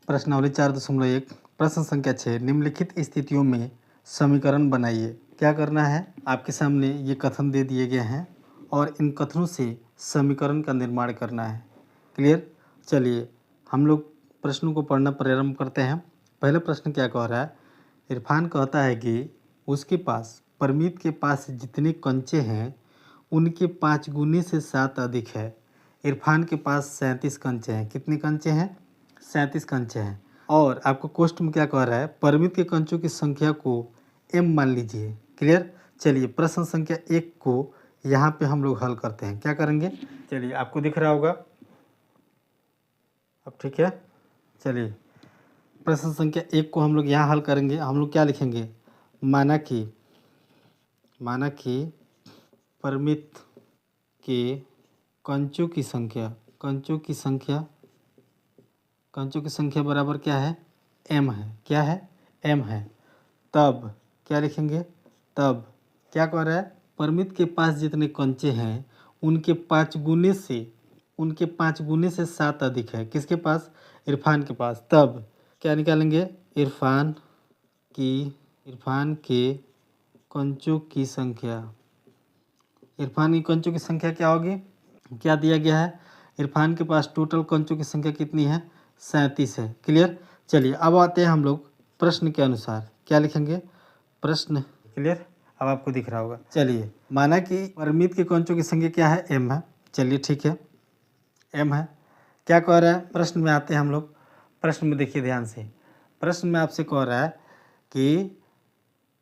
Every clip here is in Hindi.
प्रश्नावली 4.1 प्रश्न संख्या 6 निम्नलिखित स्थितियों में समीकरण बनाइए। क्या करना है, आपके सामने ये कथन दे दिए गए हैं और इन कथनों से समीकरण का निर्माण करना है। क्लियर? चलिए हम लोग प्रश्नों को पढ़ना प्रारंभ करते हैं। पहला प्रश्न क्या कह रहा है, इरफान कहता है कि उसके पास परमीत के पास जितने कंचे हैं उनके 5 गुने से 7 अधिक है। इरफान के पास 37 कंचे हैं। कितने कंचे हैं? 37 कंचे हैं। और आपको क्वेश्चन में क्या कह रहा है, परमित के कंचों की संख्या को m मान लीजिए। क्लियर? चलिए प्रश्न संख्या 1 को यहाँ पे हम लोग हल करते हैं। क्या करेंगे, चलिए आपको दिख रहा होगा अब, ठीक है। चलिए प्रश्न संख्या 1 को हम लोग यहाँ हल करेंगे। हम लोग क्या लिखेंगे, माना कि परमित के कंचों की संख्या बराबर क्या है, m है। क्या है? m है। तब क्या लिखेंगे, तब क्या कह रहा है, परमित के पास जितने कंचे हैं उनके 5 गुने से 7 अधिक है। किसके पास? इरफान के पास। तब क्या निकालेंगे, इरफान के कंचों की संख्या क्या होगी, क्या दिया गया है, इरफान के पास टोटल कंचों की संख्या कितनी है, 37 है। क्लियर? चलिए अब आते हैं हम लोग प्रश्न के अनुसार। क्या लिखेंगे, प्रश्न। क्लियर? अब आपको दिख रहा होगा। चलिए माना कि परमित के कंचों की संख्या क्या है, m है। चलिए ठीक है, m है। क्या कह रहा है, प्रश्न में आते हैं हम लोग। प्रश्न में देखिए ध्यान से, प्रश्न में आपसे कह रहा है कि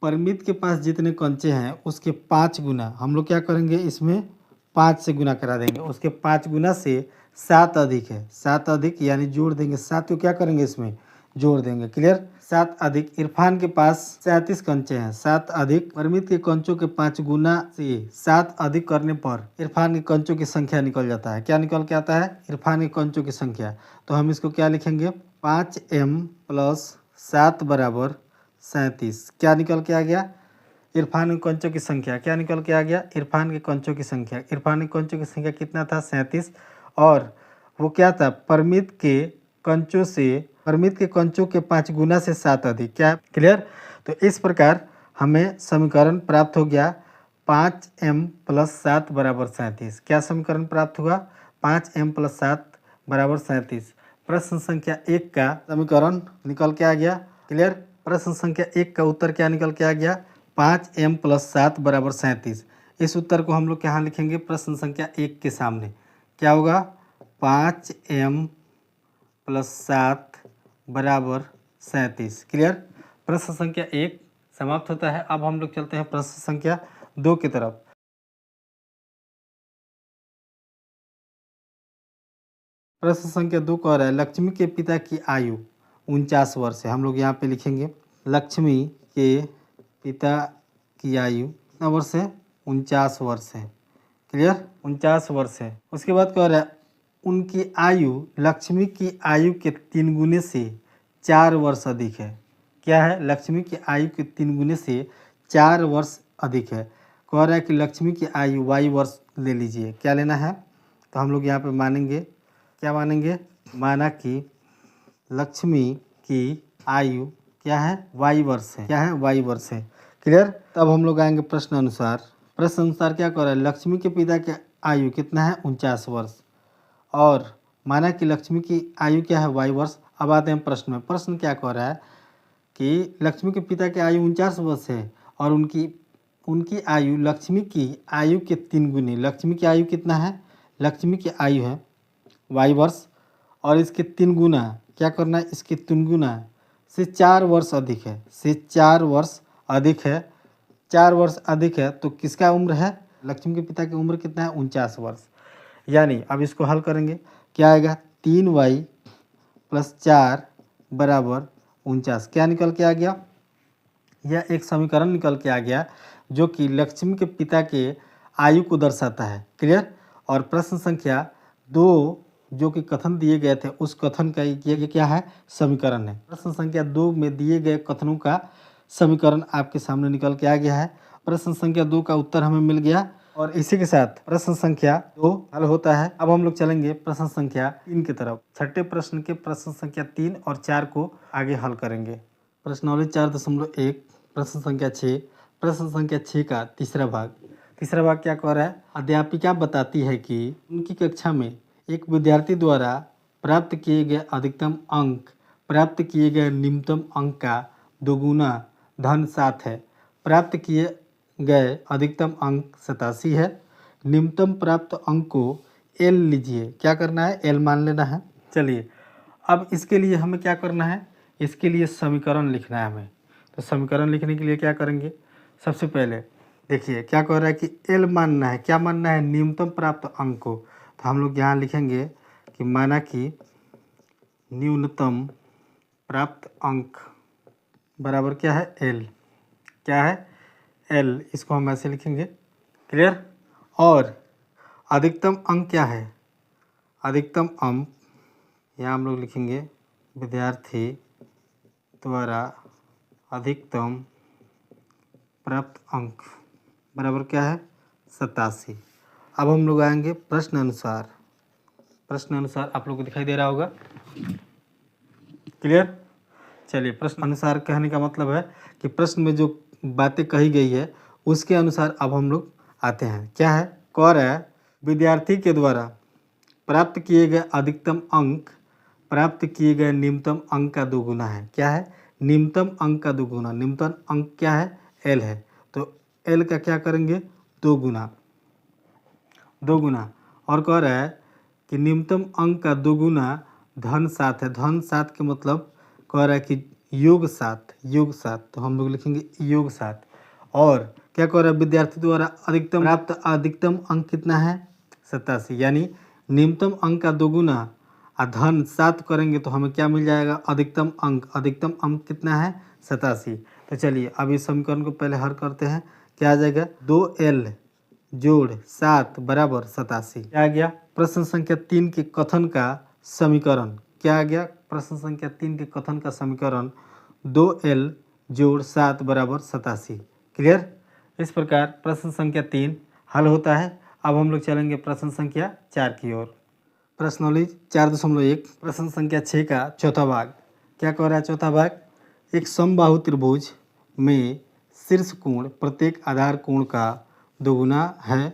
परमित के पास जितने कंचे हैं उसके 5 गुना, हम लोग क्या करेंगे, इसमें 5 से गुना करा देंगे। उसके 5 गुना से 7 अधिक है। 7 अधिक यानी जोड़ देंगे, 7 को क्या करेंगे, इसमें जोड़ देंगे। क्लियर? 7 अधिक इरफान के पास 37 कंचे हैं। 7 अधिक परमित के कंचों के 5 गुना से 7 अधिक करने पर इरफान के कंचों की संख्या निकल जाता है। क्या निकल के आता है, इरफान के कंचों की संख्या। तो हम इसको क्या लिखेंगे, 5m + 7 बराबर 37। क्या निकल के आ गया, इरफान के कंचों की संख्या। क्या निकल के आ गया, इरफान के कंचों की संख्या। इरफान के कंचों की संख्या कितना था, 37। और वो क्या था, परमित के कंचों के 5 गुना से 7 अधिक। क्या? क्लियर? तो इस प्रकार हमें समीकरण प्राप्त हो गया 5m + 7 बराबर 37। क्या समीकरण प्राप्त हुआ, 5m + 7 बराबर 37। प्रश्न संख्या 1 का समीकरण निकल के आ गया। क्लियर? प्रश्न संख्या 1 का उत्तर क्या निकल के आ गया, 5m + 7 बराबर 37। इस उत्तर को हम लोग यहाँ लिखेंगे प्रश्न संख्या 1 के सामने। क्या होगा, 5m + 7 बराबर 37। क्लियर? प्रश्न संख्या 1 समाप्त होता है। अब हम लोग चलते हैं प्रश्न संख्या 2 की तरफ। प्रश्न संख्या 2 कह रहा है, लक्ष्मी के पिता की आयु 49 वर्ष है। हम लोग यहाँ पे लिखेंगे, लक्ष्मी के पिता की आयु कितना वर्ष है, 49 वर्ष है। क्लियर? 49 वर्ष है। उसके बाद कह रहा है, उनकी आयु लक्ष्मी की आयु के 3 गुने से 4 वर्ष अधिक है। क्या है, लक्ष्मी की आयु के 3 गुने से 4 वर्ष अधिक है। कह रहा है कि लक्ष्मी की आयु y वर्ष ले लीजिए। क्या लेना है, तो हम लोग यहाँ पे मानेंगे, क्या मानेंगे, माना कि लक्ष्मी की आयु क्या है, y वर्ष है। क्या है, y वर्ष है। क्लियर? तब हम लोग आएंगे प्रश्न अनुसार। प्रश्न अनुसार क्या कह रहा है, लक्ष्मी के पिता की आयु कितना है, 49 वर्ष। और माना कि लक्ष्मी की आयु क्या है, y वर्ष। अब आते हैं प्रश्न में। प्रश्न क्या कह रहा है कि लक्ष्मी के पिता की आयु 49 वर्ष है और उनकी आयु लक्ष्मी की आयु के 3 गुने। लक्ष्मी की आयु कितना है, लक्ष्मी की आयु है y वर्ष और इसके 3 गुना क्या करना है, इसके 3 गुना से 4 वर्ष अधिक है। से 4 वर्ष अधिक है। 4 वर्ष अधिक है तो किसका उम्र है, लक्ष्मी के पिता की उम्र कितना है, 49 वर्ष। यानी अब इसको हल करेंगे, क्या आएगा, 3y + 4 बराबर 49। क्या निकल के आ गया, यह एक समीकरण निकल के आ गया जो कि लक्ष्मी के पिता के आयु को दर्शाता है। क्लियर? और प्रश्न संख्या 2 जो कि कथन दिए गए थे उस कथन का ये क्या है, समीकरण है। प्रश्न संख्या 2 में दिए गए कथनों का समीकरण आपके सामने निकल के आ गया है। प्रश्न संख्या 2 का उत्तर हमें मिल गया और इसी के साथ प्रश्न संख्या 2 हल होता है। अब हम लोग चलेंगे प्रश्न संख्या 3 की तरफ। छठे प्रश्न के प्रश्न संख्या 3 और 4 को आगे हल करेंगे। प्रश्नावली 4.1 प्रश्न संख्या 6, प्रश्न संख्या 6 का तीसरा भाग। तीसरा भाग क्या कह रहा है? अध्यापिका बताती है कि उनकी कक्षा में एक विद्यार्थी द्वारा प्राप्त किए गए अधिकतम अंक प्राप्त किए गए निम्नतम अंक का दोगुना धन 7 है। प्राप्त किए गए अधिकतम अंक 87 है। निम्नतम प्राप्त अंक को एल लीजिए। क्या करना है? एल मान लेना है। चलिए, अब इसके लिए हमें क्या करना है? इसके लिए समीकरण लिखना है हमें। तो समीकरण लिखने के लिए क्या करेंगे? सबसे पहले देखिए क्या कह रहा है कि एल मानना है। क्या मानना है? न्यूनतम प्राप्त अंक को। तो हम लोग यहाँ लिखेंगे कि माना कि न्यूनतम प्राप्त अंक बराबर क्या है? एल। क्या है? एल। इसको हम ऐसे लिखेंगे। क्लियर? और अधिकतम अंक क्या है? अधिकतम अंक यहाँ हम लोग लिखेंगे विद्यार्थी द्वारा अधिकतम प्राप्त अंक बराबर क्या है? 87। अब हम लोग आएंगे प्रश्न अनुसार। प्रश्न अनुसार आप लोग को दिखाई दे रहा होगा। क्लियर? चलिए, प्रश्न अनुसार कहने का मतलब है कि प्रश्न में जो बातें कही गई है उसके अनुसार अब हम लोग आते हैं। क्या है? कह रहा है विद्यार्थी के द्वारा प्राप्त किए गए अधिकतम अंक प्राप्त किए गए निम्नतम अंक का दोगुना है। क्या है? निम्नतम अंक का दोगुना। निम्नतम अंक क्या है? एल है। तो एल का क्या करेंगे? दोगुना। दोगुना। और कह रहा है कि निम्नतम अंक का दोगुना धन 7 है। धन 7 के मतलब कह रहा है कि योग 7। योग 7। तो हम लोग लिखेंगे योग 7। और क्या कह रहा है? विद्यार्थी द्वारा अधिकतम प्राप्त अधिकतम अंक कितना है? 87। यानी निम्नतम अंक का दोगुना और धन 7 करेंगे तो हमें क्या मिल जाएगा? अधिकतम अंक। अधिकतम अंक कितना है? 87। तो चलिए अब इस समीकरण को पहले हल करते हैं। क्या आ जाएगा? 2L जोड़ 7 बराबर 87। क्या आ गया? प्रश्न संख्या 3 के कथन का समीकरण क्या आ गया? प्रश्न संख्या 3 के कथन का समीकरण 2L जोड़ 7 बराबर 87। क्लियर? इस प्रकार प्रश्न संख्या 3 हल होता है। अब हम लोग चलेंगे प्रश्न संख्या 4 की ओर। प्रश्नावली 4.1 प्रश्न संख्या 6 का चौथा भाग। क्या कह रहा है चौथा भाग? एक समबाहु त्रिभुज में शीर्ष कोण प्रत्येक आधार कोण का दोगुना है।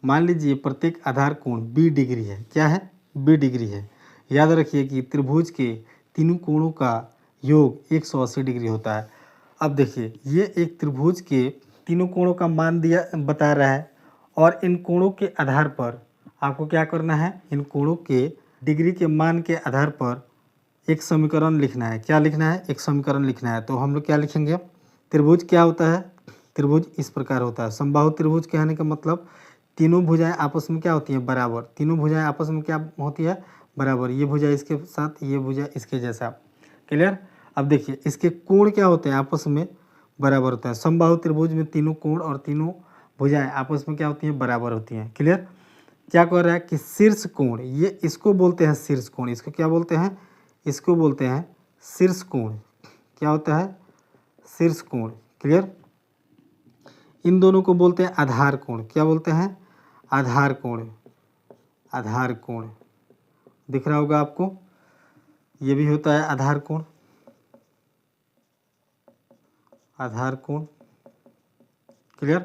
मान लीजिए प्रत्येक आधार कोण बी डिग्री है। क्या है? बी डिग्री है। याद रखिए कि त्रिभुज के तीनों कोणों का योग 180 डिग्री होता है। अब देखिए ये एक त्रिभुज के तीनों कोणों का मान दिया बता रहा है और इन कोणों के आधार पर आपको क्या करना है? इन कोणों के डिग्री के मान के आधार पर एक समीकरण लिखना है। क्या लिखना है? एक समीकरण लिखना है। तो हम लोग क्या लिखेंगे? त्रिभुज क्या होता है? त्रिभुज इस प्रकार होता है। समबाहु त्रिभुज कहने का मतलब तीनों भुजाएं आपस में क्या होती हैं? बराबर। तीनों भुजाएं आपस में क्या होती है? बराबर। ये भुजा इसके साथ, ये भुजा इसके जैसा। क्लियर? अब देखिए इसके कोण क्या होते हैं? आपस में बराबर होता है। समबाहु त्रिभुज में तीनों कोण और तीनों भुजाएं आपस में क्या होती हैं? बराबर होती हैं। क्लियर? क्या कह रहा है कि शीर्ष कोण, ये इसको बोलते हैं शीर्ष कोण। इसको क्या बोलते हैं? इसको बोलते हैं शीर्ष कोण। क्या होता है? शीर्ष कोण। क्लियर? इन दोनों को बोलते हैं आधार कोण। क्या बोलते हैं? आधार कोण। आधार कोण दिख रहा होगा आपको। ये भी होता है आधार कोण। आधार कोण। क्लियर?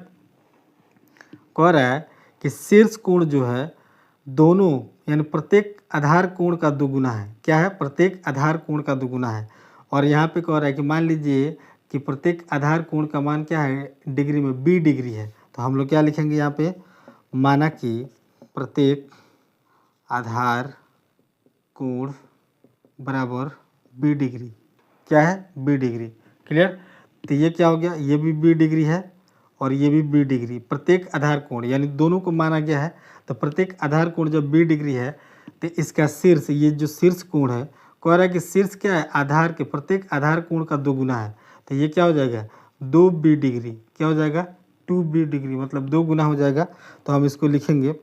कह रहा है कि शीर्ष कोण जो है दोनों यानी प्रत्येक आधार कोण का दोगुना है। क्या है? प्रत्येक आधार कोण का दोगुना है। और यहाँ पे कह रहा है कि मान लीजिए कि प्रत्येक आधार कोण का मान क्या है? डिग्री में बी डिग्री है। तो हम लोग क्या लिखेंगे यहाँ पे? माना कि प्रत्येक आधार कोण बराबर बी डिग्री। क्या है? B degree. क्लियर? तो ये क्या हो गया? ये भी बी डिग्री है और ये भी बी डिग्री। प्रत्येक आधार कोण यानी दोनों को माना गया है। तो प्रत्येक आधार कोण जब बी डिग्री है तो इसका शीर्ष, ये जो शीर्ष कोण है, कह रहा है कि शीर्ष क्या है? आधार के प्रत्येक आधार कोण का दोगुना है। तो ये क्या हो जाएगा? 2b degree. क्या हो जाएगा? 2b डिग्री मतलब 2 गुना हो जाएगा। तो हम इसको लिखेंगे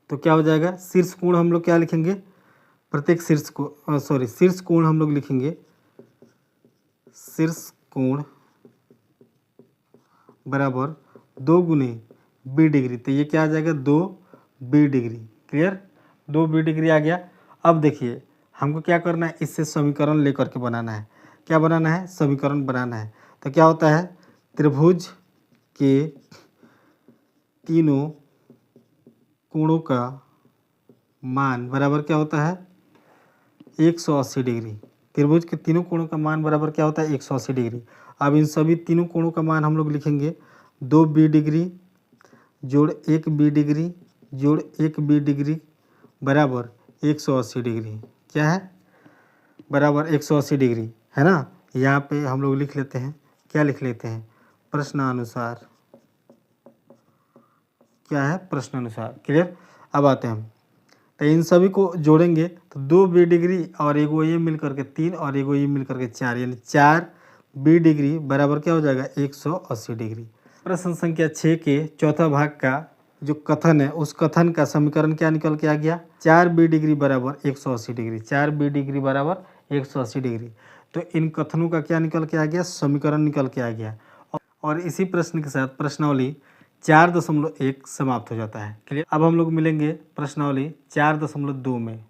तो क्या हो जाएगा? शीर्ष कोण हम लोग क्या लिखेंगे? प्रत्येक शीर्ष को शीर्ष कोण हम लोग लिखेंगे शीर्ष कोण बराबर 2 गुने बी डिग्री, तो ये क्या आ जाएगा 2b degree. Clear, 2b degree आ गया। अब देखिए हमको क्या करना है, इससे समीकरण लेकर के बनाना है। क्या बनाना है, समीकरण बनाना है। तो क्या होता है, त्रिभुज के तीनों कोणों का मान बराबर क्या होता है 180 डिग्री। त्रिभुज के तीनों कोणों का मान बराबर क्या होता है 180 डिग्री। अब इन सभी तीनों कोणों का मान हम लोग लिखेंगे 2b डिग्री जोड़ 1b डिग्री जोड़ 1b डिग्री बराबर 180 डिग्री। क्या है, बराबर 180 डिग्री, है ना। यहाँ पे हम लोग लिख लेते हैं, क्या लिख लेते हैं, प्रश्नानुसार। क्या है, प्रश्नानुसार। क्लियर। अब आते हैं हम, तो इन सभी को जोड़ेंगे तो 2b डिग्री और एगो ये मिल करके 3 और एगो ये मिल करके 4, यानी 4b डिग्री बराबर क्या हो जाएगा 180 डिग्री। प्रश्न संख्या 6 के चौथा भाग का जो कथन है, उस कथन का समीकरण क्या निकल के आ गया, 4b डिग्री बराबर 180 डिग्री। 4b डिग्री बराबर 180 डिग्री। तो इन कथनों का क्या निकल के आ गया, समीकरण निकल के आ गया। और इसी प्रश्न के साथ प्रश्नावली 4.1 समाप्त हो जाता है। क्लियर। अब हम लोग मिलेंगे प्रश्नावली 4.2 में।